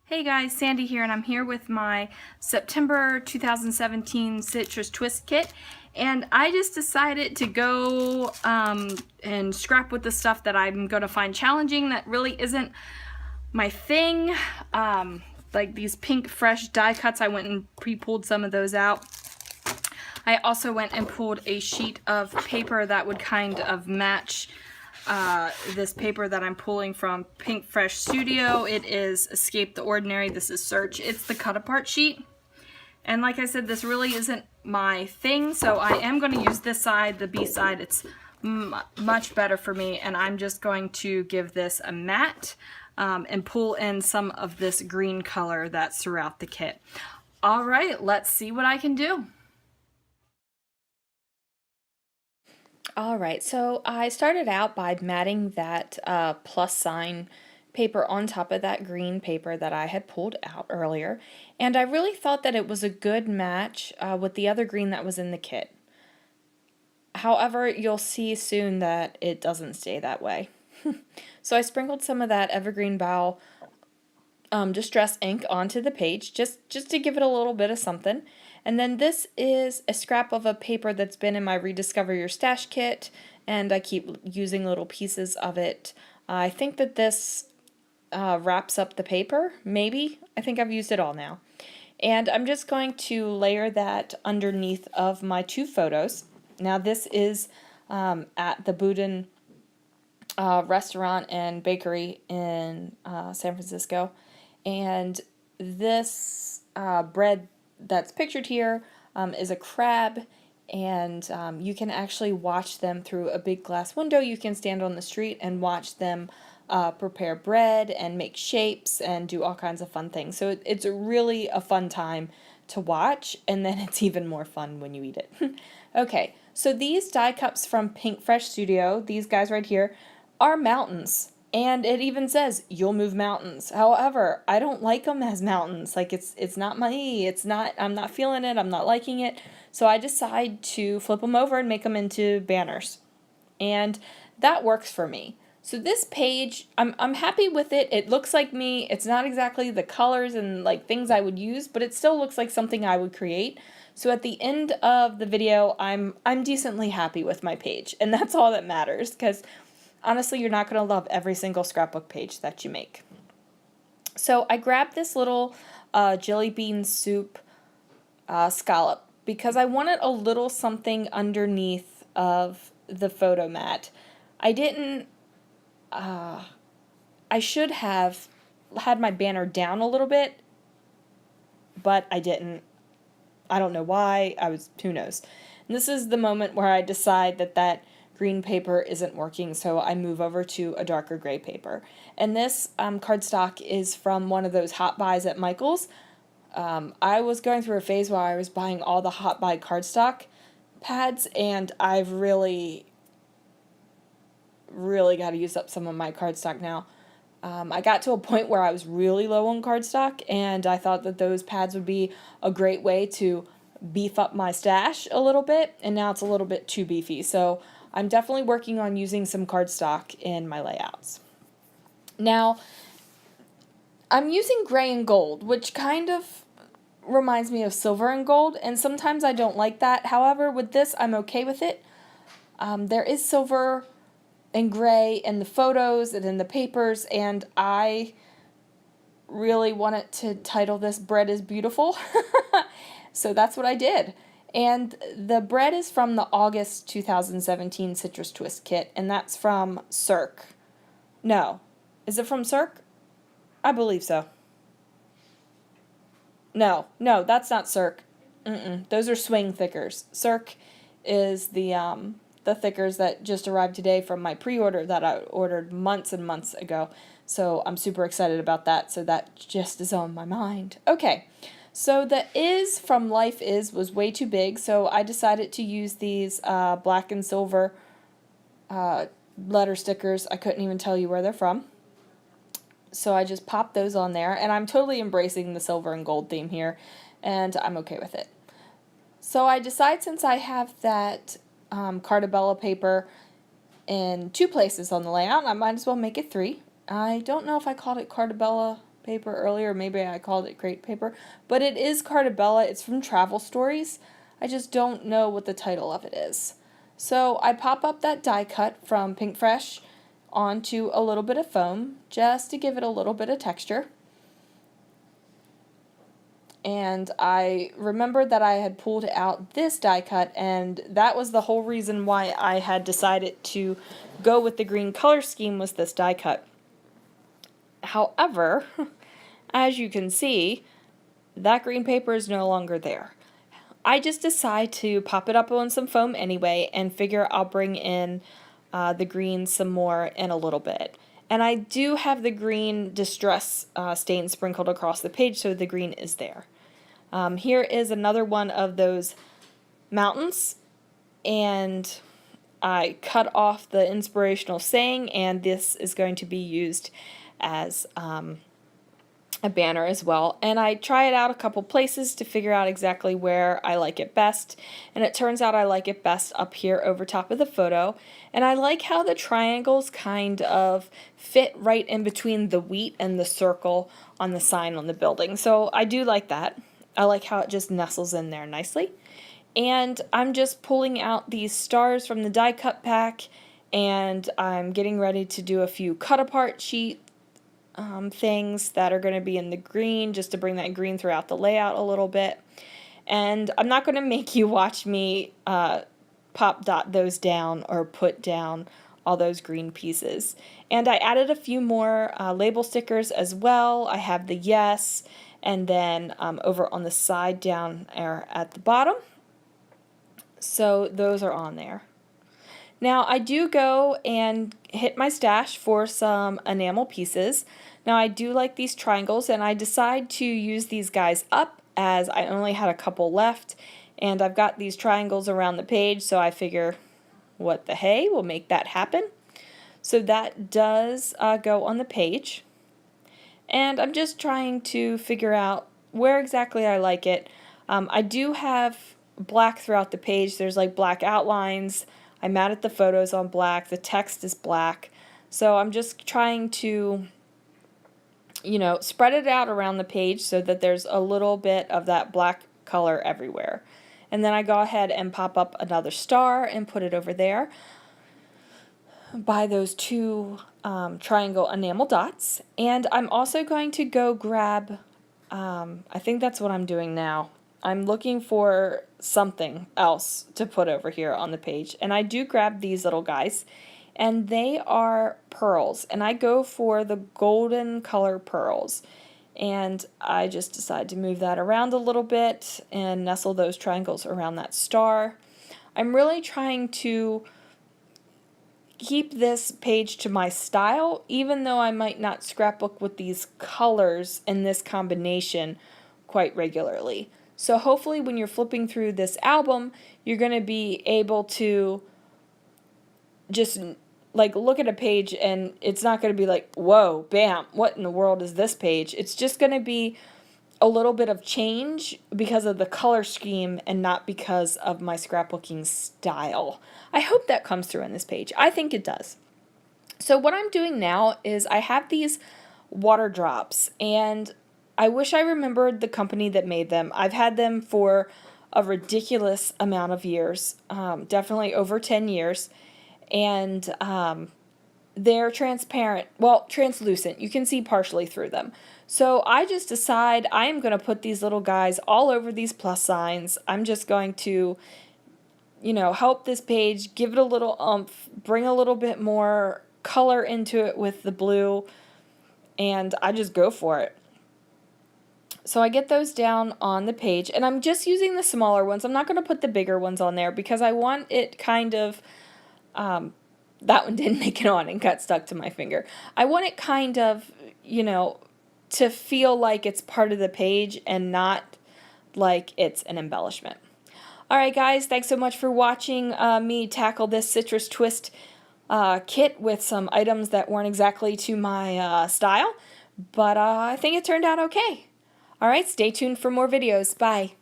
Hey guys, Sandy here, and I'm here with my September 2017 Citrus Twist Kit, and I just decided to go and scrap with the stuff that I'm going to find challenging that really isn't my thing. Like these pink fresh die cuts, I went and pre-pulled some of those out. I also went and pulled a sheet of paper that would kind of match this paper that I'm pulling from Pink Fresh Studio. It is Escape the Ordinary. This is Search. It's the cut apart sheet. And like I said, this really isn't my thing, so I am going to use this side, the B side. It's much better for me, and I'm just going to give this a matte and pull in some of this green color that's throughout the kit. All right, let's see what I can do. Alright, so I started out by matting that plus sign paper on top of that green paper that I had pulled out earlier, and I really thought that it was a good match with the other green that was in the kit. However, you'll see soon that it doesn't stay that way. So I sprinkled some of that Evergreen Bow distress ink onto the page just to give it a little bit of something. And then this is a scrap of a paper that's been in my Rediscover Your Stash kit, and I keep using little pieces of it. I think that this wraps up the paper, maybe. I think I've used it all now. And I'm just going to layer that underneath of my two photos. Now this is at the Boudin restaurant and bakery in San Francisco. And this bread that's pictured here is a crab, and you can actually watch them through a big glass window. You can stand on the street and watch them prepare bread and make shapes and do all kinds of fun things. So it's really a fun time to watch, and then it's even more fun when you eat it. Okay, so these die cups from Pink Fresh Studio, these guys right here, are mountains. And it even says, you'll move mountains. However, I don't like them as mountains. Like, it's not me. I'm not feeling it. I'm not liking it. So I decide to flip them over and make them into banners. And that works for me. So this page, I'm happy with it. It looks like me. It's not exactly the colors and like things I would use, but it still looks like something I would create. So at the end of the video, I'm decently happy with my page. And that's all that matters, because honestly, you're not going to love every single scrapbook page that you make. So I grabbed this little jelly bean soup scallop because I wanted a little something underneath of the photo mat. I should have had my banner down a little bit, but I didn't. I don't know why. Who knows. And this is the moment where I decide that green paper isn't working, so I move over to a darker gray paper. And this cardstock is from one of those hot buys at Michael's. I was going through a phase where I was buying all the hot buy cardstock pads, and I've really got to use up some of my cardstock now. I got to a point where I was really low on cardstock, and I thought that those pads would be a great way to beef up my stash a little bit, and now it's a little bit too beefy. So I'm definitely working on using some cardstock in my layouts. Now, I'm using gray and gold, which kind of reminds me of silver and gold, and sometimes I don't like that. However, with this, I'm okay with it. There is silver and gray in the photos and in the papers, and I really wanted to title this Bread is Beautiful. So that's what I did. And the bread is from the August 2017 Citrus Twist Kit, and that's from Cirque. No. Is it from Cirque? I believe so. No, that's not Cirque. Those are swing thickers. Cirque is the thickers that just arrived today from my pre-order that I ordered months and months ago. So I'm super excited about that, so that just is on my mind. Okay. So the is from Life Is was way too big, so I decided to use these black and silver letter stickers. I couldn't even tell you where they're from. So I just popped those on there, and I'm totally embracing the silver and gold theme here, and I'm okay with it. So I decide, since I have that Cartabella paper in two places on the layout, I might as well make it three. I don't know if I called it Cartabella paper earlier. Maybe I called it crepe paper. But it is Cartabella. It's from Travel Stories. I just don't know what the title of it is. So I pop up that die cut from Pink Fresh onto a little bit of foam just to give it a little bit of texture. And I remembered that I had pulled out this die cut, and that was the whole reason why I had decided to go with the green color scheme, was this die cut. However, as you can see, that green paper is no longer there. I just decide to pop it up on some foam anyway and figure I'll bring in the green some more in a little bit. And I do have the green distress stain sprinkled across the page, so the green is there. Here is another one of those mountains, and I cut off the inspirational saying, and this is going to be used as a banner as well. And I try it out a couple places to figure out exactly where I like it best, and it turns out I like it best up here over top of the photo. And I like how the triangles kind of fit right in between the wheat and the circle on the sign on the building, so I do like that. I like how it just nestles in there nicely. And I'm just pulling out these stars from the die cut pack, and I'm getting ready to do a few cut apart sheet things that are going to be in the green, just to bring that green throughout the layout a little bit. And I'm not going to make you watch me pop dot those down or put down all those green pieces. And I added a few more label stickers as well. I have the yes, and then over on the side down there at the bottom. So those are on there. Now I do go and hit my stash for some enamel pieces. Now I do like these triangles, and I decide to use these guys up as I only had a couple left, and I've got these triangles around the page, so I figure what the hey, we'll make that happen. So that does go on the page, and I'm just trying to figure out where exactly I like it. I do have black throughout the page. There's like black outlines. I matted the photos on black. The text is black. So I'm just trying to, spread it out around the page so that there's a little bit of that black color everywhere. And then I go ahead and pop up another star and put it over there by those two triangle enamel dots. And I'm also going to go grab, I think that's what I'm doing now. I'm looking for something else to put over here on the page, and I do grab these little guys, and they are pearls, and I go for the golden color pearls, and I just decide to move that around a little bit and nestle those triangles around that star. I'm really trying to keep this page to my style, even though I might not scrapbook with these colors in this combination quite regularly. So hopefully when you're flipping through this album, you're going to be able to just like look at a page, and it's not going to be like, whoa, bam, what in the world is this page? It's just going to be a little bit of change because of the color scheme and not because of my scrapbooking style. I hope that comes through in this page. I think it does. So what I'm doing now is I have these water drops, and I wish I remembered the company that made them. I've had them for a ridiculous amount of years, definitely over 10 years, and they're transparent, well, translucent. You can see partially through them. So I just decide I am going to put these little guys all over these plus signs. I'm just going to, help this page, give it a little oomph, bring a little bit more color into it with the blue, and I just go for it. So I get those down on the page, and I'm just using the smaller ones. I'm not going to put the bigger ones on there because I want it kind of, that one didn't make it on and got stuck to my finger. I want it kind of, to feel like it's part of the page and not like it's an embellishment. Alright guys, thanks so much for watching me tackle this Citrus Twist kit with some items that weren't exactly to my style, but I think it turned out okay. Alright, stay tuned for more videos. Bye.